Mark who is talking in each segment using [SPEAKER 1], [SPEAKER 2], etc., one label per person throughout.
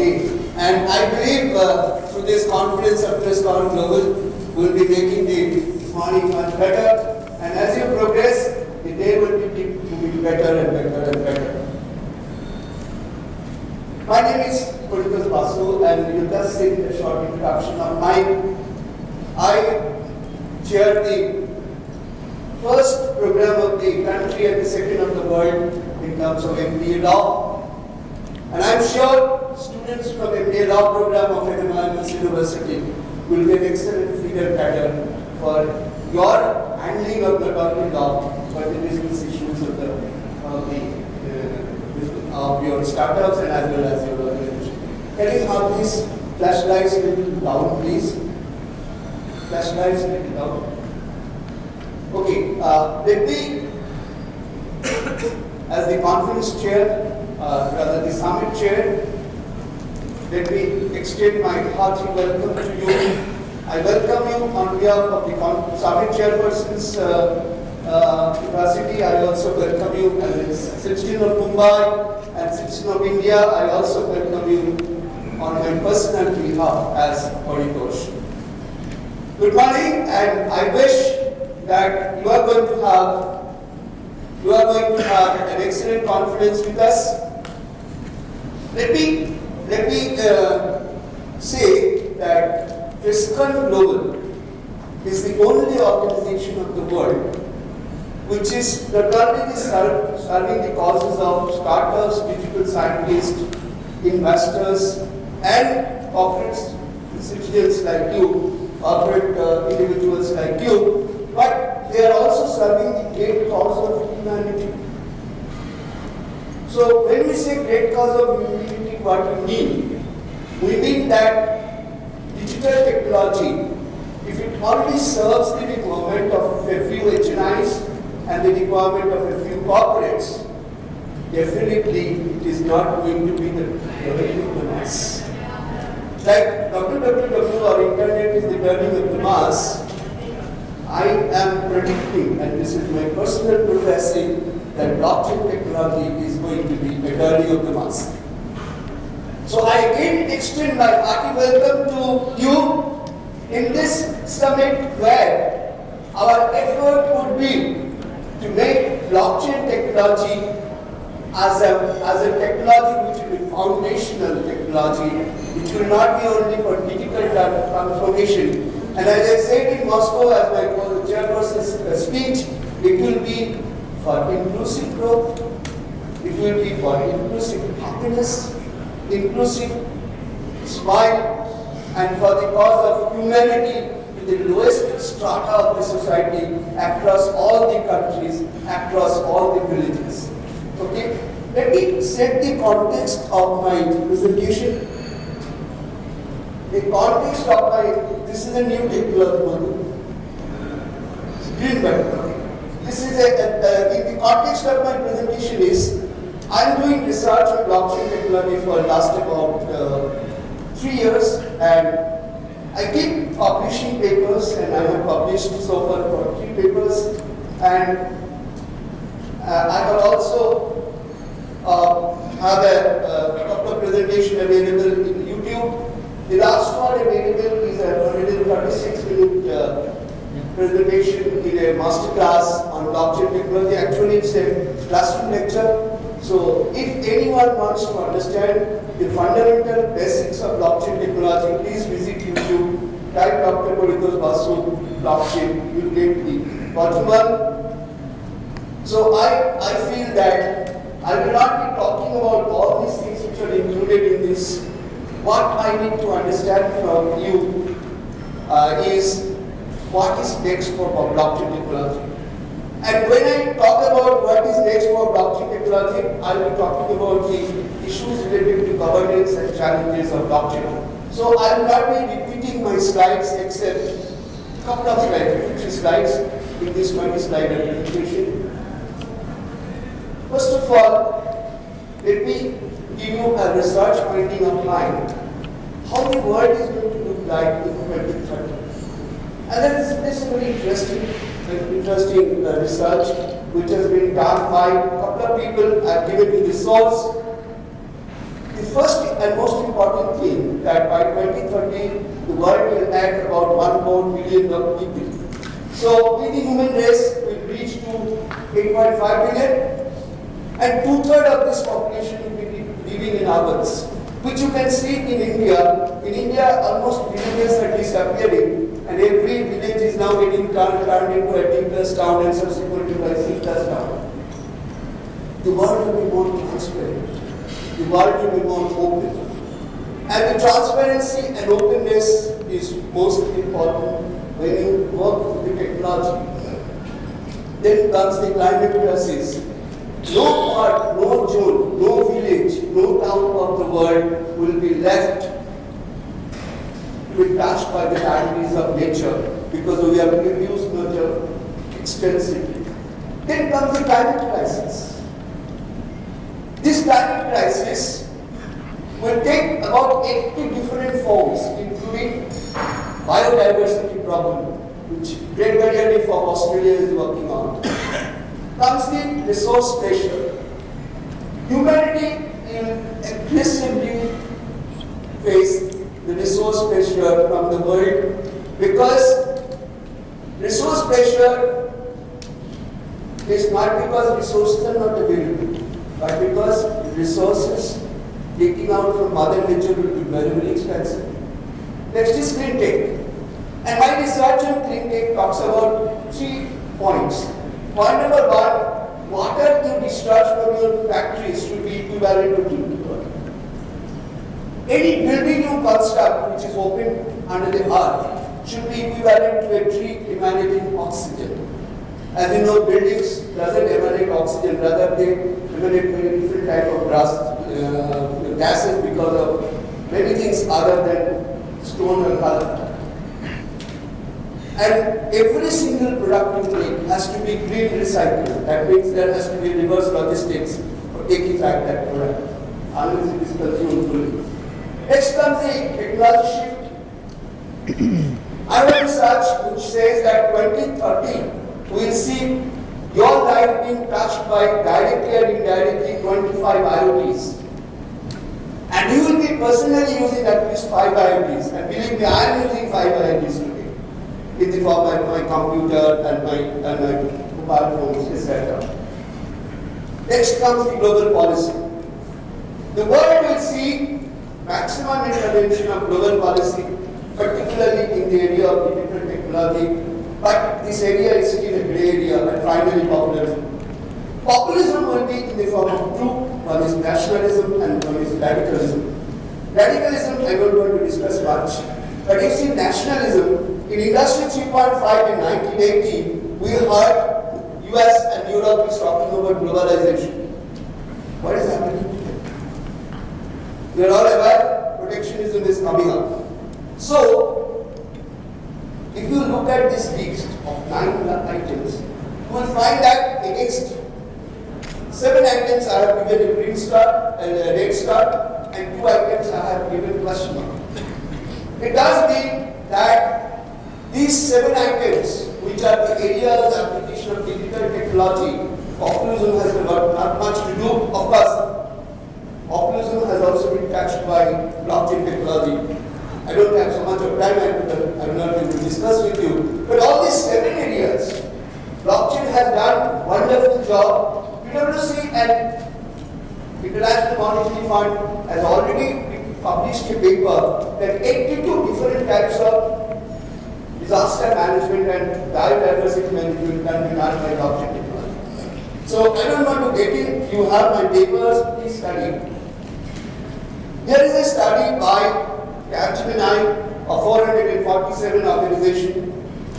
[SPEAKER 1] Okay, and I believe through this conference of Presscon Global, we'll be making the morning much better. And as you progress, the day will be better and better and better. My name is Paritosh Basu, and you just see a short introduction of mine. I chair the first program of the country and the second of the world in terms of MBA law. And I'm sure students from MBA law program of NMIMS University will be an excellent feeder pattern for your handling of not only law, but the business issues of your startups and as well as your organization. Can you have these flashlights a little down, please? Flashlights a little down. Okay, let me, as the conference chair, rather the summit chair, let me extend my hearty welcome to you. I welcome you on behalf of the summit chairperson's capacity. I also welcome you as a citizen of Mumbai and citizen of India. I also welcome you on my personal behalf as Paritosh. Good morning, and I wish that you are going to have an excellent conference with us. Let me say that Presscon Global is the only organization of the world which is not only serving the causes of startups, digital scientists, investors, and corporate citizens like you, corporate individuals like you, but they are also serving the great cause of humanity. So when we say great cause of humanity, what we mean that digital technology, if it only serves the requirement of a few HNIs and the requirement of a few corporates, definitely it is not going to be the learning of the mass. Like www or internet is the learning of the mass, I am predicting, and this is my personal professing, that blockchain technology is going to be the learning of the mass. So I again extend my hearty welcome to you in this summit where our effort would be to make blockchain technology as a technology which will be foundational technology, which will not be only for digital transformation. And as I said in Moscow as my chairperson's speech, it will be for inclusive growth, it will be for inclusive happiness, inclusive smile, and for the cause of humanity to the lowest strata of the society across all the countries, across all the villages. Okay? Let me set the context of my presentation. The context of this is a new technology model. Green button. Okay. This is the context of my presentation is, I'm doing research on blockchain technology for last about 3 years, and I keep publishing papers, and I have published so far for 3 papers, and I have also have a couple of presentations available in YouTube. The last one available is a 136-minute presentation in a master class on blockchain technology. Actually, it's a classroom lecture. So if anyone wants to understand the fundamental basics of blockchain technology, please visit YouTube, type Dr. Paritosh Basu blockchain, you'll get the bottom one. So I feel that I will not be talking about all these things which are included in this. What I need to understand from you is what is next for blockchain technology. And when I talk about what is next for blockchain technology, I will be talking about the issues related to governance and challenges of blockchain. So I will not be repeating my slides except a couple of slides, 50 slides in this 20-slide presentation. First of all, let me give you a research finding of mine, how the world is going to look like in 2030. And that is a very interesting research which has been done by a couple of people. I have given you the source. The first and most important thing that by 2030, the world will add about 1 more billion of people. So we the human race will reach to 8.5 billion, and 2/3 of this population will be living in urbans, which you can see in India. In India, almost villages are disappearing, and every village is now getting turned into a D+ town and subsequently a C+ town. The world will be more transparent. The world will be more open. And the transparency and openness is most important when you work with the technology. Then comes the climate crisis. No part, no zone, no village, no town of the world will be left to be touched by the calamities of nature, because we have abused nature extensively. Then comes the climate crisis. This climate crisis will take about 80 different forms, including biodiversity problem, which Great Barrier Reef of Australia is working on. Comes the resource pressure. Humanity will aggressively face the resource pressure from the world, because resource pressure is not because resources are not available, but because resources taking out from Mother Nature will be very, very expensive. Next is clean tech. And my research on clean tech talks about 3 points. Point number 1, water you discharge from your factories should be equivalent to clean water. Any building you construct which is open under the earth should be equivalent to a tree emanating oxygen. As you know, buildings doesn't emanate oxygen, rather they emanate very different type of gases because of many things other than stone or color. And every single product you make has to be green recycled. That means there has to be reverse logistics for taking back that product, unless it is consumed fully. Next comes the technology shift. I have research which says that 2030 we will see your life being touched by directly or indirectly 25 IoTs. And you will be personally using at least 5 IoTs. And believe me, I am using 5 IoTs today, in the form of my computer and my mobile phones, etc. Next comes the global policy. The world will see maximum intervention of global policy, particularly in the area of digital technology. But this area is still a grey area, and finally populism. Populism will be in the form of two. One is nationalism and one is radicalism. Radicalism I don't want to discuss much, but you see nationalism, in Industry 3.5 in 1980, we heard US and Europe is talking about globalization. What is happening today? We are all aware protectionism is coming up. So, if you look at this list of 9 items, you will find that against 7 items I have given a green star and a red star, and 2 items I have given question mark. It does mean that these 7 items, which are the areas of application of digital technology, populism has got not much to do. Of course, populism has also been touched by blockchain technology. I don't have so much of time, I'm not going to discuss with you. But all these 7 areas, blockchain has done wonderful job. PwC and International Monetary Fund has already published a paper that 82 different types of disaster management and biodiversity management can be done by blockchain technology. So I don't want to get in, you have my papers, please study. Here is a study by Capgemini, a 447 organization.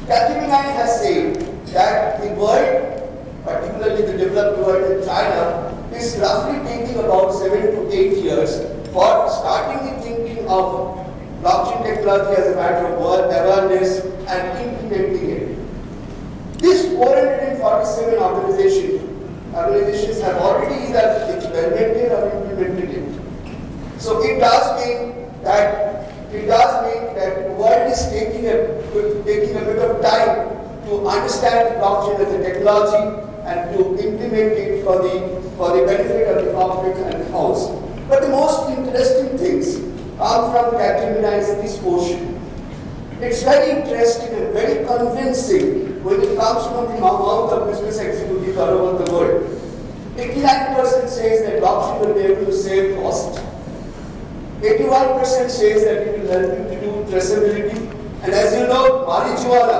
[SPEAKER 1] Capgemini has said that the world, particularly the developed world in China, is roughly taking about 7 to 8 years for starting the thinking of blockchain technology as a matter of awareness and implementing it. These 447 organizations have already either experimented or implemented it. So it does mean that the world is taking a bit of time to understand blockchain as a technology and to implement it for the benefit of the public and the house. But the most interesting come from Capgemini is this portion. It's very interesting and very convincing when it comes from the mouth of business executives all over the world. 89% says that blockchain will be able to save cost. 81% says that it will help you to do traceability. And as you know, marijuana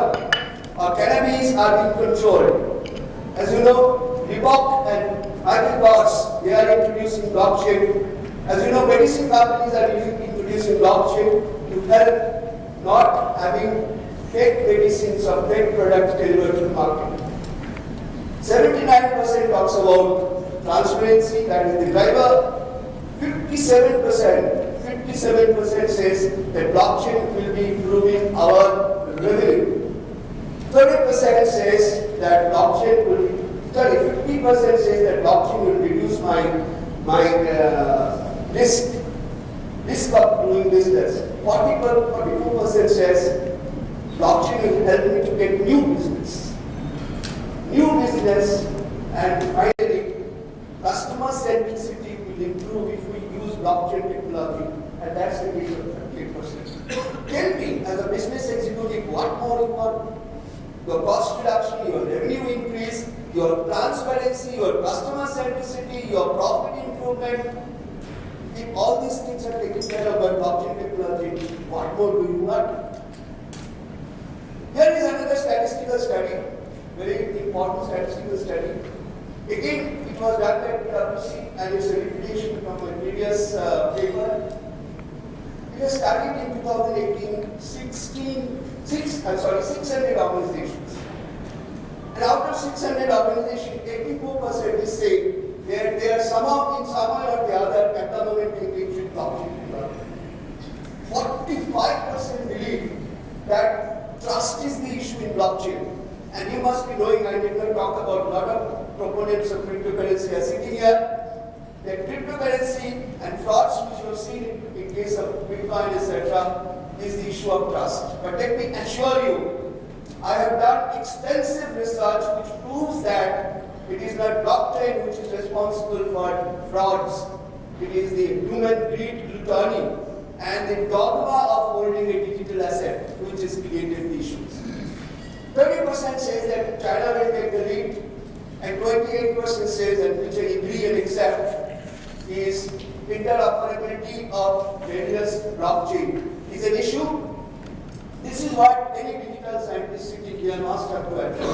[SPEAKER 1] or cannabis are being controlled. As you know, Reebok and Michael Kors, they are introducing blockchain. As you know, medicine companies are introducing blockchain to help not having fake medicines or fake products delivered to the market. 79% talks about transparency, that is the driver. 57% says that blockchain will be improving our revenue. 30% says that blockchain will, 50% says that blockchain will reduce my risk of doing business. 42% says blockchain will help me to get new business. And finally, customer centricity will improve if we use blockchain technology, and that's the case of 38%. Tell me, as a business executive, what more you want? Your cost reduction, your revenue increase, your transparency, your customer centricity, your profit improvement. If all these things are taken care of by blockchain technology, what more do you want? Here is another statistical study, very important statistical study. Again, it was done by PwC and it's a repetition from my previous paper. It was studied in 2018, 600 organizations. And out of 600 organizations, 84% is saying they are somehow in some way or the other at the moment engaged with blockchain technology. 45% believe that trust is the issue in blockchain. And you must be knowing, I did not talk about a lot of proponents of cryptocurrency are sitting here, that cryptocurrency and frauds which you have seen in case of Bitcoin, etc., is the issue of trust. But let me assure you, I have done extensive research which proves that it is not blockchain which is responsible for frauds. It is the human greed, gluttony, and the dogma of holding a digital asset which has created the issues. 30% says that China will take the lead, and 28% says, and which I agree and accept, is interoperability of various blockchain is an issue. This is what any digital scientist sitting here must have to address.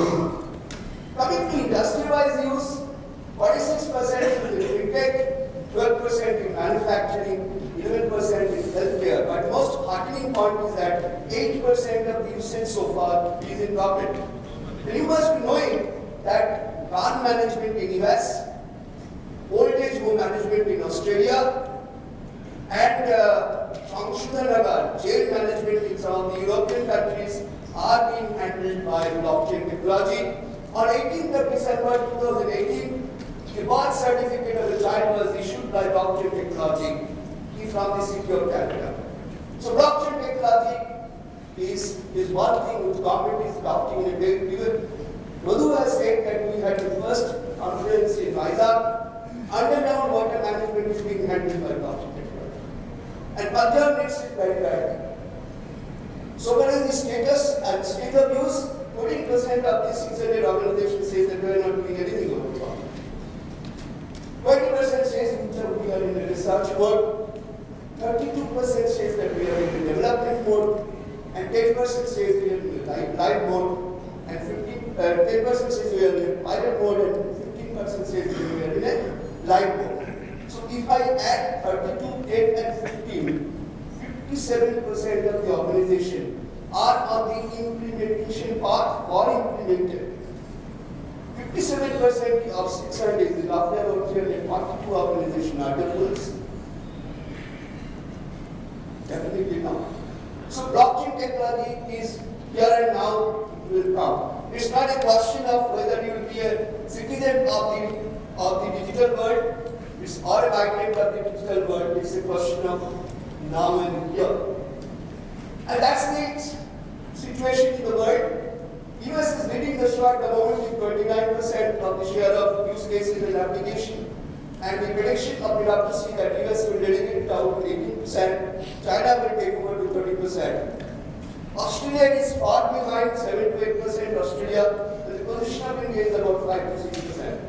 [SPEAKER 1] Coming to industry-wise use, 46% in fintech, 12% in manufacturing, 11% in healthcare. But most heartening point is that 8% of the usage so far is in government. And you must be knowing that car management in US, old age home management in Australia, and Sanshudhanagar, jail management in some of the European countries are being handled by blockchain technology. On 18th of December 2018, the birth certificate of the child was issued by blockchain technology. He's from the city of Calcutta. So blockchain technology is one thing which government is adopting in a big way. Madhu has said that we had the first conference in Vizag. Underground water management is being handled by blockchain technology. And Punjab needs it very badly. So what is the status and state of use? 14% of the 600 organizations says that we are not doing anything about blockchain. 20% says we are in the research mode. 32% says that we are in the development mode. And 10% says we are in the live mode. And 10% says we are in pilot mode. And 15% says we are in a live mode. So if I add 32, 10 and 15, 57% of the organization are on the implementation path or implemented. 57% of 600 is roughly about 342 organizations are devils. Definitely not. So blockchain technology is here and now, it will come. It's not a question of whether you will be a citizen of the digital world or a migrant of the digital world. It's a question of now and here. And that's the situation in the world. US is leading the shot at the moment with 29% of the share of use cases and application. And the prediction of PwC that US will delegate out about 18%. China will take over to 30%. Australia is far behind, 7 to 8%. Australia, the position of India is about 5 to 6%.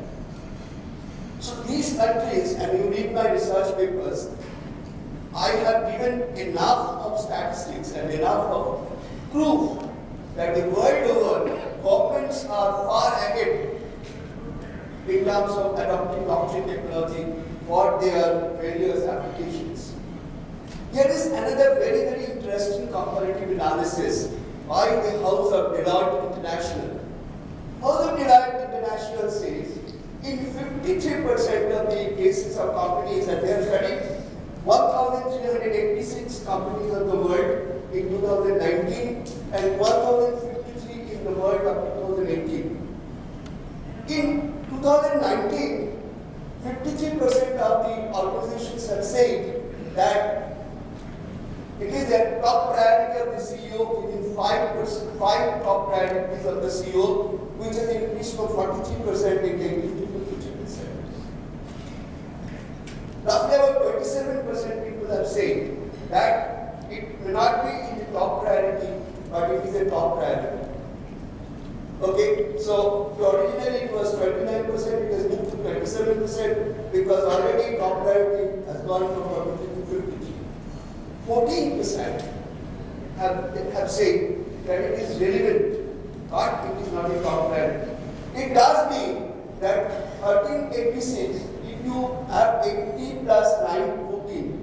[SPEAKER 1] So these countries, and you read my research papers, I have given enough of statistics and enough of proof that the world over, governments are far ahead in terms of adopting blockchain technology for their various applications. Here is another very, very interesting comparative analysis by the House of Deloitte International. House of Deloitte International says in 53% of the cases of companies, and they have studied 1,386 companies of the world in 2019 and 1,053 in the world of 2018. In 2019, 53% of the organizations have said that it is a top priority of the CEO within 5 top priorities of the CEO, which has increased from 43% in 18 to 52%. Roughly about 27% people have said that it may not be in the top priority, but it is a top priority. Okay, so originally it was 29%, it has moved to 27% because already top priority has gone from 43 to 53. 14% have said that it is relevant, but it is not a top priority. It does mean that 1386, if you have 80 plus 9, 14,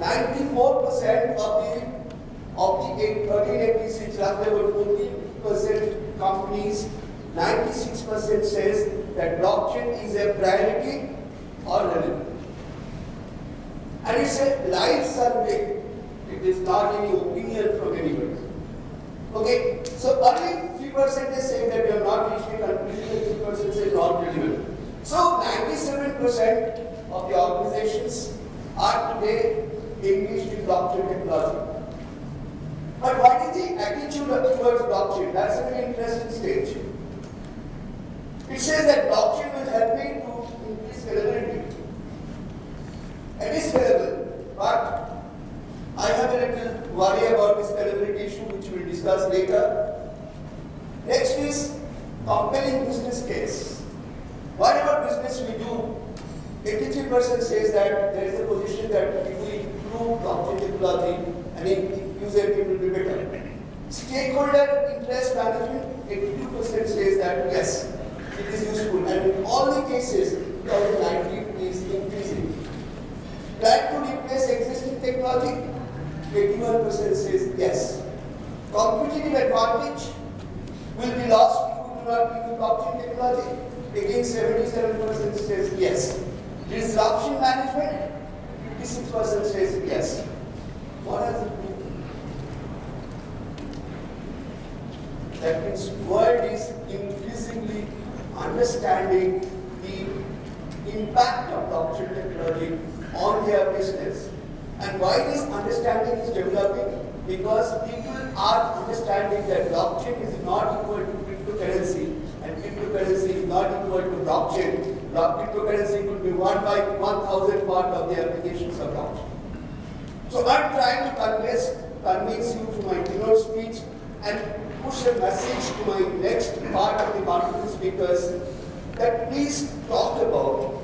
[SPEAKER 1] 94% of the 1386, roughly about 14% companies, 96% says that blockchain is a priority or relevant. And it's a live survey. It is not any opinion from anybody. Okay, so only 3% is saying that you have not reached a conclusion, and 3% say not relevant. So 97% of the organizations are today engaged in blockchain technology. But what is the attitude towards blockchain? That's a very interesting stage. It says that blockchain will help me to increase scalability. It is scalable, but I have a little worry about the scalability issue, which we will discuss later. Next is compelling business case. Whatever business we do, 83% says that there is a position that if we improve blockchain technology and usability will be better. Stakeholder interest management, 82% says that yes, it is useful, and in all the cases, 2019 is increasing. Plan to replace existing technology, 81% says yes. Competitive advantage will be lost if we do not use blockchain technology. Again, 77% says yes. Disruption management, 56% says yes. What has it been? That means world is increasingly understanding the impact of blockchain technology on their business. And why this understanding is developing? Because people are understanding that blockchain is not equal to cryptocurrency, and cryptocurrency is not equal to blockchain. Cryptocurrency could be 1 by 1,000 part of the applications of blockchain. So I'm trying to convince you through my keynote speech and push a message to my next part of the multiple speakers that please talk about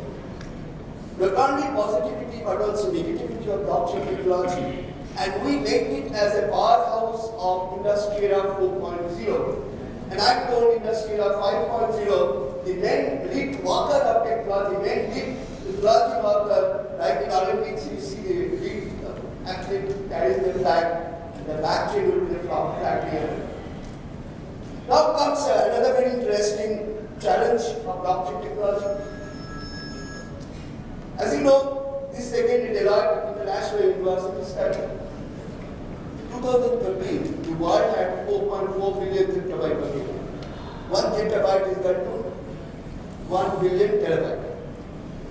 [SPEAKER 1] not only positivity but also negativity of blockchain technology, and we make it as a powerhouse of Industry Era 4.0. And I'm told Industry Era 5.0, the main lead worker of technology, main lead technology worker, like in Olympics you see the lead athlete carries the flag, and the back chain will be the flag here. Now comes another very interesting challenge of blockchain technology. As you know, this is again a Deloitte International University study. In 2013, the world had 4.4 billion zettabyte of data. 1 zettabyte is equal to 1 billion terabyte.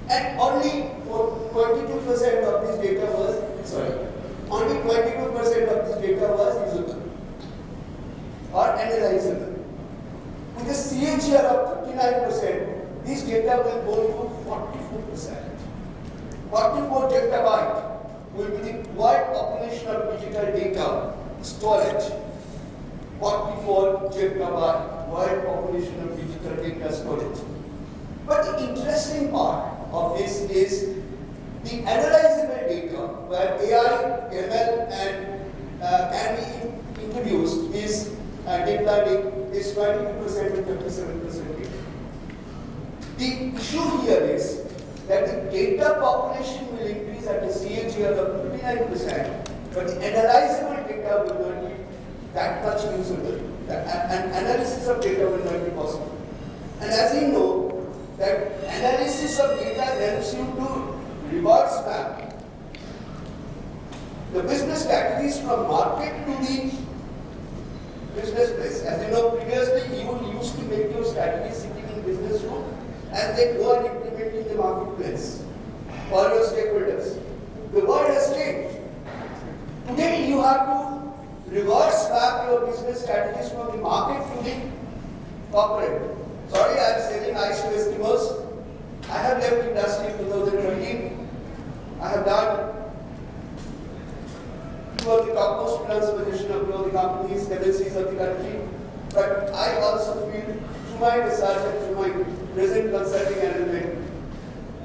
[SPEAKER 1] And only 22% of this data was, only 22% of this data was usable or analyzable. With a CAGR of 39%, this data will go to 44%. 44 zettabyte will be population of digital data storage, 44 gigabyte world population of digital data storage. But the interesting part of this is the analyzable data where AI, ML can be introduced is deep learning is 22% and 37% data. The issue here is that the data population will increase at a CAGR of 29%, but the analyzable data will not be that much usable. And analysis of data will not be possible. And as you know, that analysis of data helps you to reverse map the business strategies from market to the business place. As you know, previously you used to make your strategy sitting in business room and then go and implement in the marketplace for your stakeholders. The world has changed. Today you have to reverse map your business strategies from the market to the corporate. Sorry, I am selling ice to Eskimos. I have left industry in 2013. I have done two of the topmost finance position of two of the companies, MNCs of the country. But I also feel through my research and through my present consulting arrangement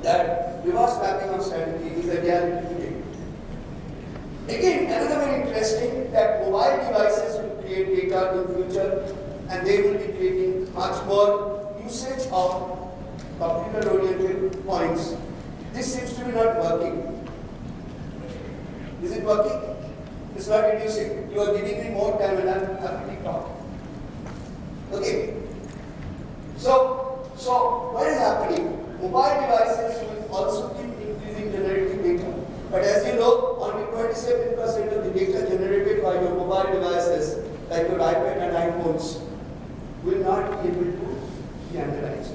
[SPEAKER 1] that reverse mapping of strategy is a reality today. Again, another very interesting that mobile devices will create data in future and they will be creating much more usage of computer-oriented points. This seems to be not working. Is it working? It's not reducing. You are giving me more time and I'm happy to talk. Okay. So what is happening? Mobile devices will also keep increasing generating data. But as you know, only 27% of the data generated by your mobile devices, like your iPad and iPhones, will not be able to be analyzed.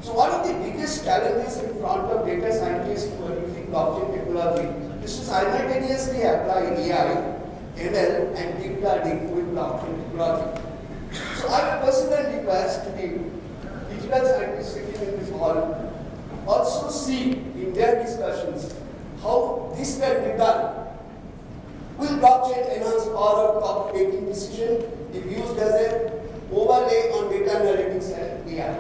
[SPEAKER 1] So one of the biggest challenges in front of data scientists who are using blockchain technology is to simultaneously apply AI, ML, and deep learning with blockchain technology. So I would personally request the digital scientists sitting in this hall also see in their discussions how this can be done. Will blockchain enhance power of taking decision if used as an overlay on data analytics and AI?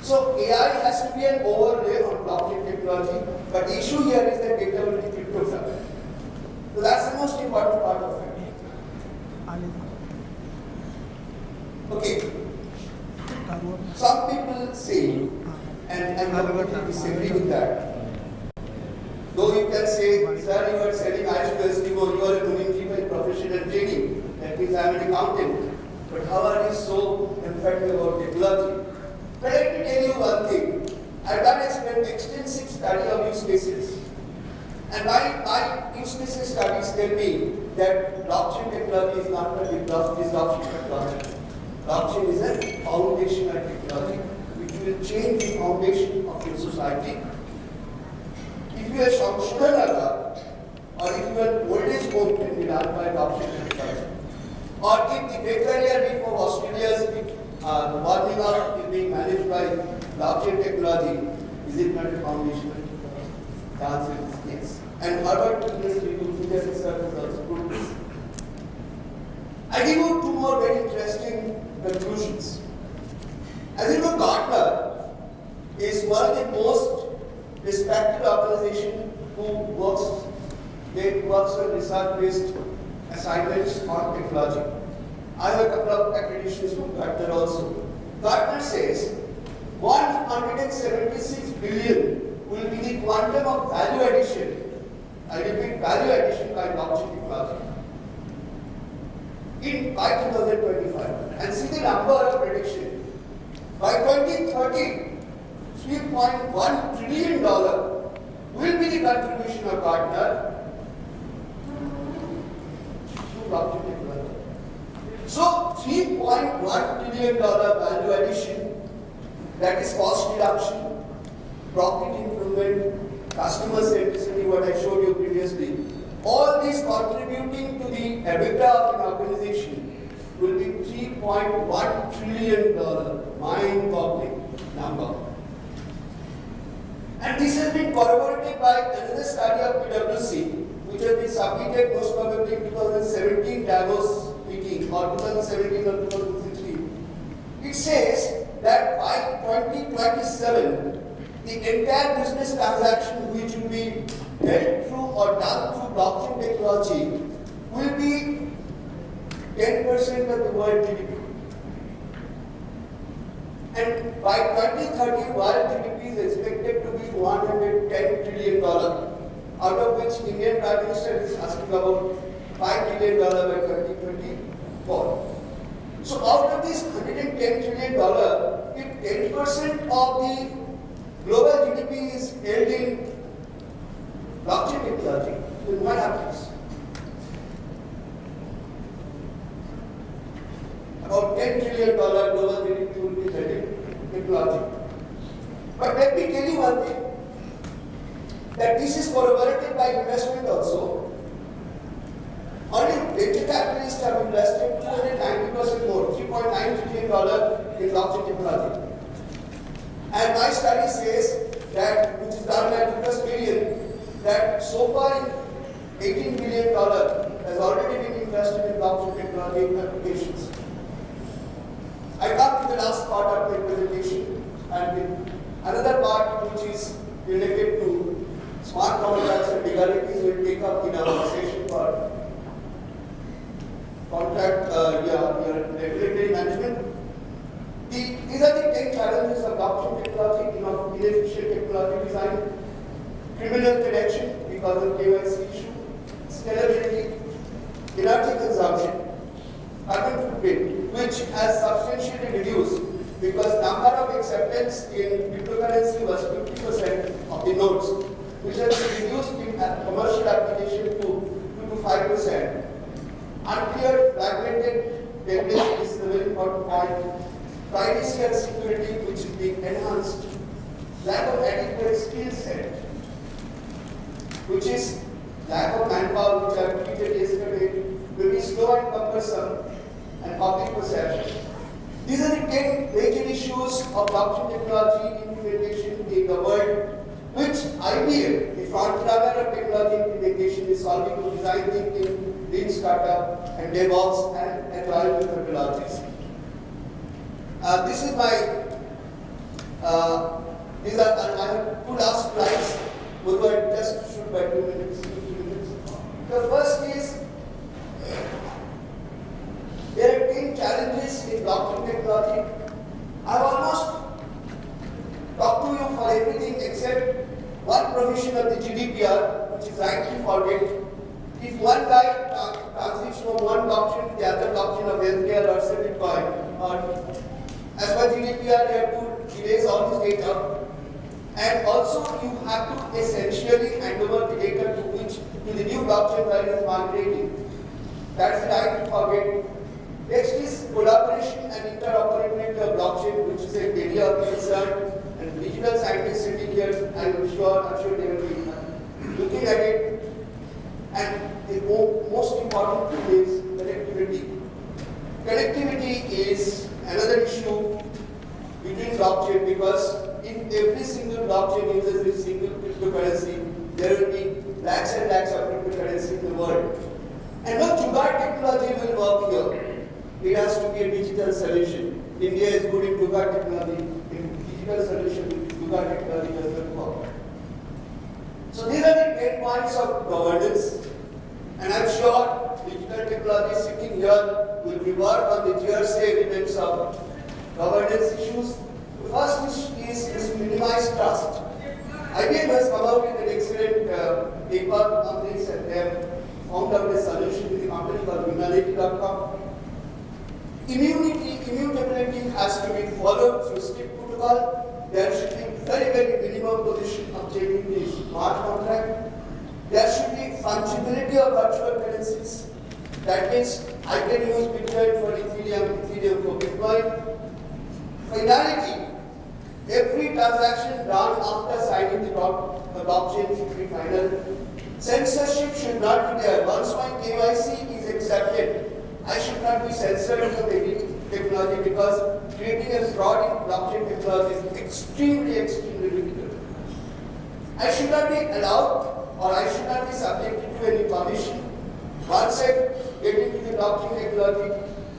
[SPEAKER 1] So AI has to be an overlay on blockchain technology, but the issue here is that data will be cryptographic. So that's the most important part of it. Okay. Some people say, and I completely disagree with that. Though you can say, sir, you are selling ice to Eskimo, you are a doing by profession and training. That means I am an accountant. But how are you so emphatic about technology? But let me tell you one thing. I've done extensive study of use cases. And my use cases studies tell me that blockchain technology is not a disruption technology. Blockchain is a foundational technology which will change the foundation of your society. If you are a functional alert, or if you are old age home can be done by blockchain technology, or if the Great Barrier Reef of Australia's warming up is being managed by blockchain technology, is it not a foundational technology? The answer is yes. And Harvard Business Review Research has also proved this. I give you two more very interesting conclusions. As you know, Gartner is one of the most respected organizations who works on research-based assignments on technology. I have a couple of accreditations from Gartner also. Gartner says 176 billion will be the quantum of value addition. I repeat, value addition by blockchain technology by 2025. And see the number of prediction. By 2030, $3.1 trillion will be the contribution of Gartner to blockchain technology. So, $3.1 trillion value addition, that is cost reduction, profit improvement, customer centricity, what I showed you previously. All these contributing to the EBITDA of an organization will be $3.1 trillion, mind-boggling number. And this has been corroborated by another study of PwC, which has been submitted most probably in 2017 Davos meeting or 2017 or 2016. It says that by 2027, the entire business transaction which will be held through or done through blockchain technology will be 10% of the world GDP. And by 2030, world GDP is expected to be $110 trillion, out of which Indian Prime Minister is asking about $5 trillion by 2024. So out of this $110 trillion, if 10% of the global GDP is held in blockchain technology, then what happens? About $10 trillion global GDP will be held in technology. But let me tell you one thing, that this is corroborated by investment also. Only venture capitalists have invested 290% more, $3.9 trillion in blockchain technology. And my study says that, which is done by Lucas Million, that so far $18 billion has already been invested in blockchain technology applications. I come to the last part of my presentation, and another part which is related to smart contracts and legalities will take up in our session for contract, regulatory management. These are the 10 challenges of blockchain technology, inefficient technology design, criminal connection because of KYC issue, scalability, energy consumption, carbon footprint, which has substantially reduced because number of acceptance in cryptocurrency was 50% of the nodes, which has been reduced in commercial application to 2 to 5%. Unclear, fragmented template is a very important point. Privacy and security, which is being enhanced. Lack of adequate skill set, which is lack of manpower, which I treated yesterday, will be slow and cumbersome, and public perception. These are the 10 major issues of blockchain technology implementation in the world, which IBM, the front-runner of technology implementation, is solving through design thinking, lean startup, and DevOps and agile methodologies. This is my, I have two last slides, although I just shoot by 2 minutes, 2 minutes. The first is, there are 10 challenges in blockchain technology. I have almost talked to you for everything except one provision of the GDPR, which is rightly forget. If one guy transitions from one blockchain to the other blockchain of healthcare or say Bitcoin, or as per GDPR, you have to erase all this data, and also you have to essentially hand over the data to the new blockchain that is migrating. That's the right to forget. Next is collaboration and interoperability of blockchain, which is an area of concern, and digital scientists sitting here, I'm sure they will be looking at it. And the most important thing is connectivity. Connectivity is another issue between blockchain, because if every single blockchain uses a single cryptocurrency, there will be lakhs and lakhs of cryptocurrency in the world. And no Jugaad technology will work here. It has to be a digital solution. India is good in Jugaad technology. In digital solution, Jugaad technology does not work. So these are the 10 points of governance. And I'm sure digital technology sitting here will be work on the GRC elements of governance issues. The first is to minimize trust. IBM has come out with an excellent paper on this, and they have found out a solution with a company called Humanity.com. Immutability has to be followed through strict protocol. There should be very minimum position of changing the smart contract. There should be fungibility of virtual currencies. That means I can use Bitcoin for Ethereum for Bitcoin. Finality. Every transaction done after signing the blockchain should be final. Censorship should not be there. Once my KYC is accepted, I should not be censored from any technology, because creating a fraud in blockchain technology is extremely difficult. I should not be allowed, or I should not be subjected to any commission Once I get into the blockchain technology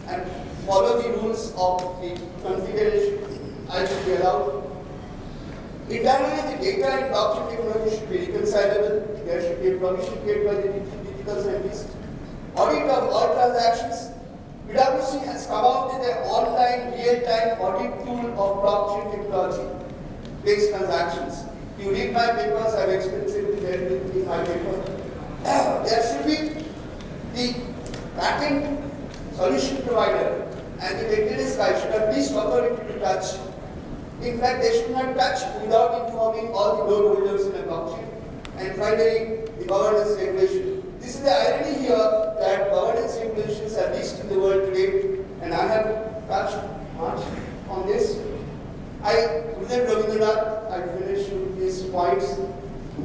[SPEAKER 1] and follow the rules of the configuration, I should be allowed. Internally, the data in blockchain technology should be reconcilable. There should be a provision made by the digital scientist. Audit of all transactions. PwC has come out with an online real-time audit tool of blockchain technology-based transactions. You read my papers, I've extensively read in my paper. There should be the backend solution provider and the maintenance guy should have least authority to touch. In fact, they should not touch without informing all the node holders in a blockchain. And finally, the governance regulation. This is the irony here that governance regulations are least in the world today, and I have touched much on this. Within Rabindranath, I finished with these points.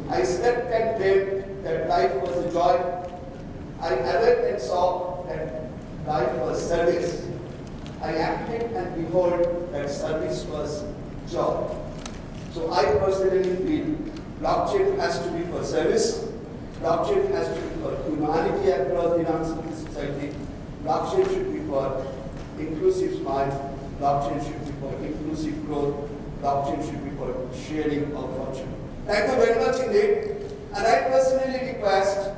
[SPEAKER 1] I slept and dreamt that life was a joy. I awoke and saw that life was service. I acted and behold that service was joy. So I personally feel blockchain has to be for service. Blockchain has to be for humanity across the landscape of society. Blockchain should be for inclusive smile. Blockchain should be for inclusive growth. Blockchain should be for sharing of fortune. Thank you very much indeed. And I personally request